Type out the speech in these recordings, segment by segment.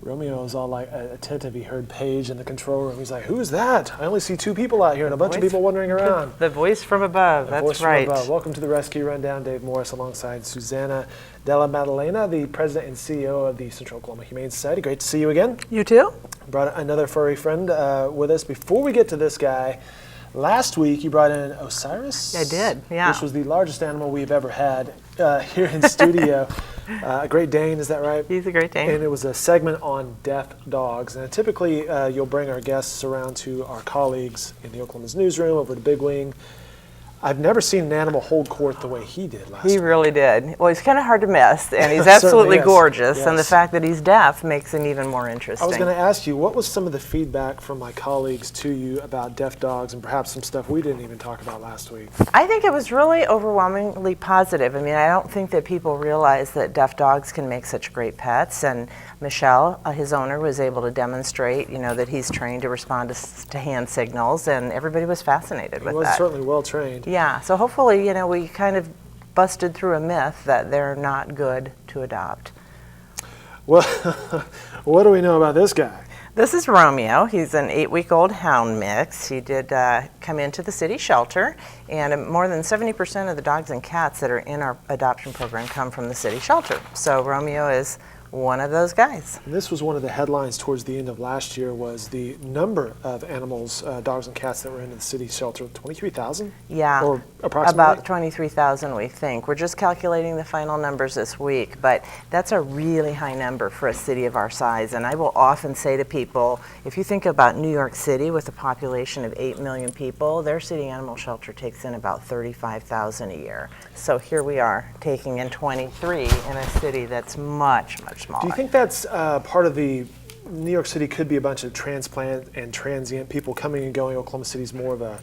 Romeo was all like attentive. He heard Paige in the control room. He's like, "Who's that? I only see 2 people out here and a bunch of people wandering around." The voice from above. That's right. From above. Welcome to the Rescue Rundown. Dave Morris alongside Susanna Della Maddalena, the president and CEO of the Central Oklahoma Humane Society. Great to see you again. You too. Brought another furry friend with us. Before we get to this guy, last week you brought in Osiris. I did, yeah. Which was the largest animal we've ever had here in studio. A Great Dane, is that right? He's a Great Dane. And it was a segment on deaf dogs. And typically you'll bring our guests around to our colleagues in the Oklahoman's newsroom over to Big Wing. I've never seen an animal hold court the way he did last week. He really did. Well, he's kind of hard to miss, and he's absolutely gorgeous, and the fact that he's deaf makes him even more interesting. I was going to ask you, what was some of the feedback from my colleagues to you about deaf dogs and perhaps some stuff we didn't even talk about last week? I think it was really overwhelmingly positive. I mean, I don't think that people realize that deaf dogs can make such great pets, and Michelle, his owner, was able to demonstrate, that he's trained to respond to hand signals, and everybody was fascinated with that. He was certainly well trained. Yeah, so hopefully, we kind of busted through a myth that they're not good to adopt. Well, what do we know about this guy? This is Romeo. He's an 8-week-old hound mix. He did come into the city shelter, and more than 70% of the dogs and cats that are in our adoption program come from the city shelter. So Romeo is one of those guys. And this was one of the headlines towards the end of last year, was the number of animals, dogs and cats that were in the city shelter, 23,000? Yeah, or approximately? About 23,000 we think. We're just calculating the final numbers this week, but that's a really high number for a city of our size. And I will often say to people, if you think about New York City with a population of 8 million people, their city animal shelter takes in about 35,000 a year. So here we are taking in 23 in a city that's much, much smaller. Do you think that's part of the New York City could be a bunch of transplant and transient people coming and going? Oklahoma City's more of a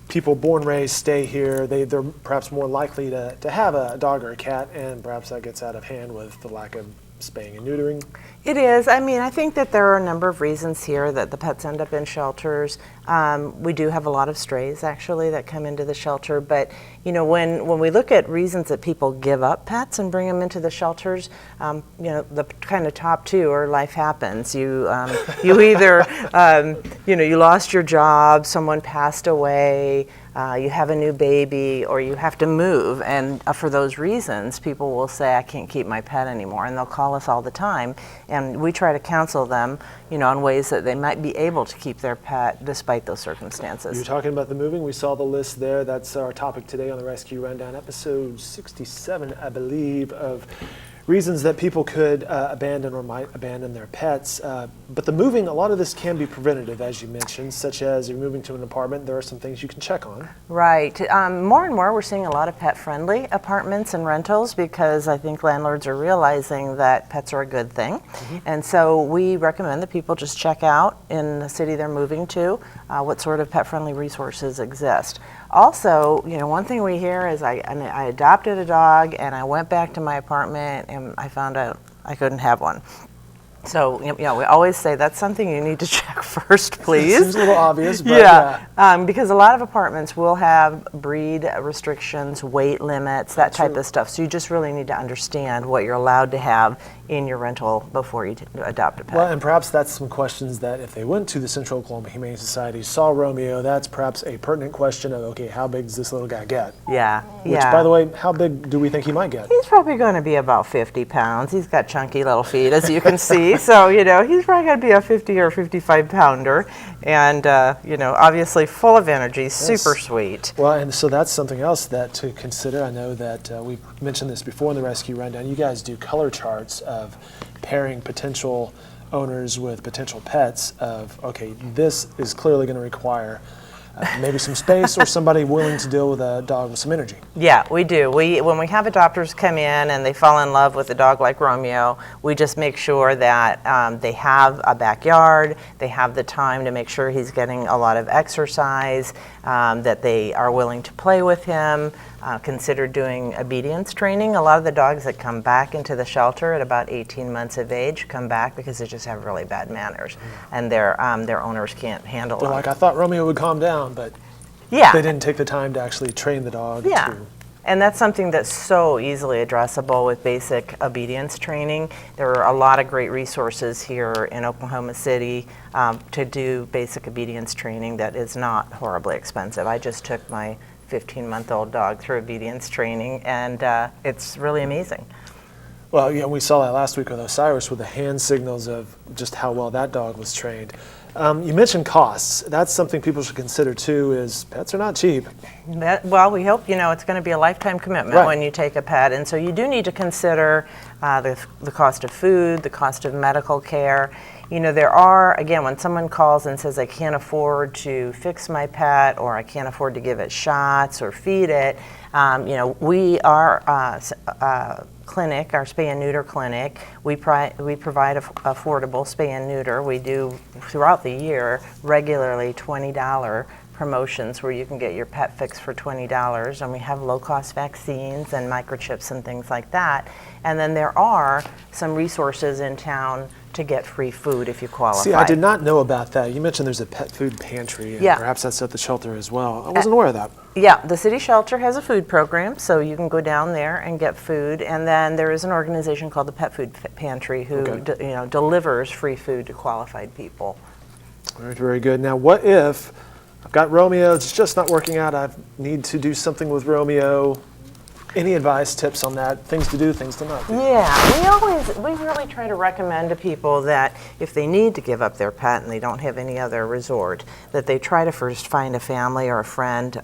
people born, raised, stay here. They're perhaps more likely to have a dog or a cat, and perhaps that gets out of hand with the lack of spaying and neutering. It is. I mean, I think that there are a number of reasons here that the pets end up in shelters. We do have a lot of strays, actually, that come into the shelter. But, when we look at reasons that people give up pets and bring them into the shelters, the kind of top 2 are life happens. You either, you lost your job, someone passed away, you have a new baby, or you have to move. And for those reasons, people will say, I can't keep my pet anymore. And they'll call us all the time. And we try to counsel them, on ways that they might be able to keep their pet despite those circumstances. You're talking about the moving. We saw the list there. That's our topic today on the Rescue Rundown, episode 67, I believe, of reasons that people could abandon or might abandon their pets. But the moving, a lot of this can be preventative, as you mentioned, such as you're moving to an apartment. There are some things you can check on. Right. More and more we're seeing a lot of pet-friendly apartments and rentals, because I think landlords are realizing that pets are a good thing. Mm-hmm. And so we recommend that people just check out in the city they're moving to what sort of pet-friendly resources exist. Also, one thing we hear is I adopted a dog and I went back to my apartment and I found out I couldn't have one. So, we always say that's something you need to check first, please. Seems a little obvious, but because a lot of apartments will have breed restrictions, weight limits, that type of stuff. So you just really need to understand what you're allowed to have in your rental before you adopt a pet. Well, and perhaps that's some questions that if they went to the Central Oklahoma Humane Society, saw Romeo, that's perhaps a pertinent question of, okay, how big does this little guy get? Yeah. Which, by the way, how big do we think he might get? He's probably going to be about 50 pounds. He's got chunky little feet, as you can see. So, he's probably going to be a 50 or 55 pounder. And, obviously full of energy, super sweet. Well, and so that's something else that to consider. I know that we've mentioned this before in the Rescue Rundown. You guys do color charts of pairing potential owners with potential pets of, okay, this is clearly going to require maybe some space or somebody willing to deal with a dog with some energy. Yeah, we do. When we have adopters come in and they fall in love with a dog like Romeo, we just make sure that they have a backyard, they have the time to make sure he's getting a lot of exercise, that they are willing to play with him, consider doing obedience training. A lot of the dogs that come back into the shelter at about 18 months of age come back because they just have really bad manners, and their owners can't handle them. They're like, I thought Romeo would calm down, but they didn't take the time to actually train the dog. And that's something that's so easily addressable with basic obedience training. There are a lot of great resources here in Oklahoma City to do basic obedience training that is not horribly expensive. I just took my 15-month-old dog through obedience training, and it's really amazing. Well, yeah, we saw that last week with Osiris with the hand signals of just how well that dog was trained. You mentioned costs. That's something people should consider too, is pets are not cheap. Well, we hope, it's going to be a lifetime commitment Right. when you take a pet. And so you do need to consider the cost of food, the cost of medical care. There are, again, when someone calls and says, I can't afford to fix my pet, or I can't afford to give it shots or feed it, we are clinic, our spay and neuter clinic, we provide affordable spay and neuter. We do throughout the year regularly $20 promotions where you can get your pet fixed for $20, and we have low-cost vaccines and microchips and things like that. And then there are some resources in town to get free food if you qualify. See, I did not know about that. You mentioned there's a pet food pantry, and Yeah. perhaps that's at the shelter as well. I wasn't aware of that. Yeah, the city shelter has a food program, so you can go down there and get food. And then there is an organization called the Pet Food Pantry who Okay. delivers free food to qualified people. Very, very good. Now, what if I've got Romeo, it's just not working out, I need to do something with Romeo? Any advice, tips on that? Things to do, things to not do? Yeah, we really try to recommend to people that if they need to give up their pet and they don't have any other resort, that they try to first find a family or a friend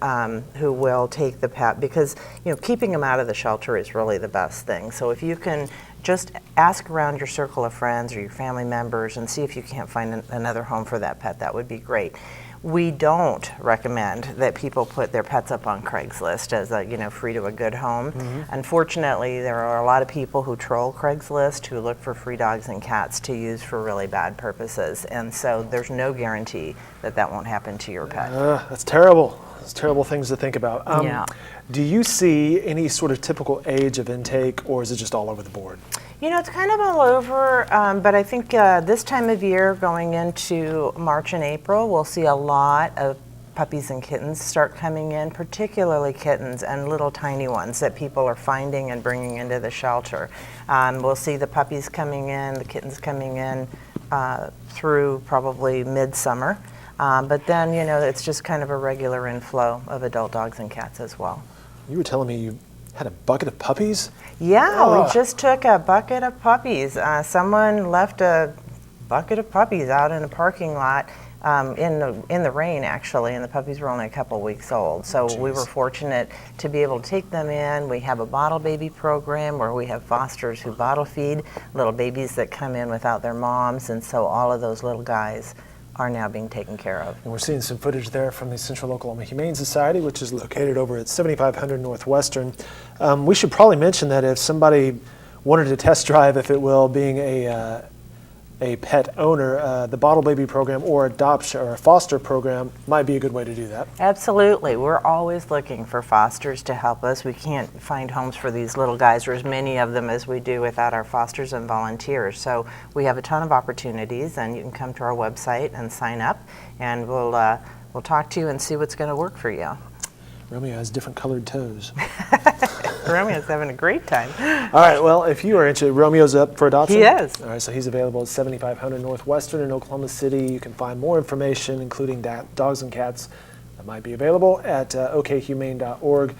who will take the pet, because keeping them out of the shelter is really the best thing. So if you can just ask around your circle of friends or your family members and see if you can't find another home for that pet, that would be great. We don't recommend that people put their pets up on Craigslist as a, free to a good home. Mm-hmm. Unfortunately, there are a lot of people who troll Craigslist who look for free dogs and cats to use for really bad purposes. And so there's no guarantee that that won't happen to your pet. That's terrible. That's terrible things to think about. Yeah. Do you see any sort of typical age of intake, or is it just all over the board? It's kind of all over, but I think this time of year, going into March and April, we'll see a lot of puppies and kittens start coming in, particularly kittens and little tiny ones that people are finding and bringing into the shelter. We'll see the puppies coming in, the kittens coming in through probably midsummer, but then, it's just kind of a regular inflow of adult dogs and cats as well. You were telling me you had a bucket of puppies? Yeah, we just took a bucket of puppies. Someone left a bucket of puppies out in a parking lot in the rain, actually, and the puppies were only a couple weeks old. So we were fortunate to be able to take them in. We have a bottle baby program where we have fosters who bottle feed little babies that come in without their moms, and so all of those little guys are now being taken care of. And we're seeing some footage there from the Central Oklahoma Humane Society, which is located over at 7500 Northwestern. We should probably mention that if somebody wanted to test drive, if it will, being a pet owner, the Bottle Baby program or adoption or a foster program might be a good way to do that. Absolutely. We're always looking for fosters to help us. We can't find homes for these little guys, or as many of them as we do, without our fosters and volunteers. So we have a ton of opportunities, and you can come to our website and sign up, and we'll talk to you and see what's going to work for you. Romeo has different colored toes. Romeo's having a great time. All right, well, if you are interested, Romeo's up for adoption? He is. All right, so he's available at 7500 Northwestern in Oklahoma City. You can find more information, including dogs and cats, that might be available at okhumane.org.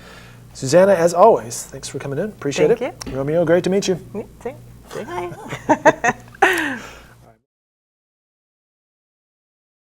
Susanna, as always, thanks for coming in. Appreciate it. Thank you. Romeo, great to meet you. Say hi.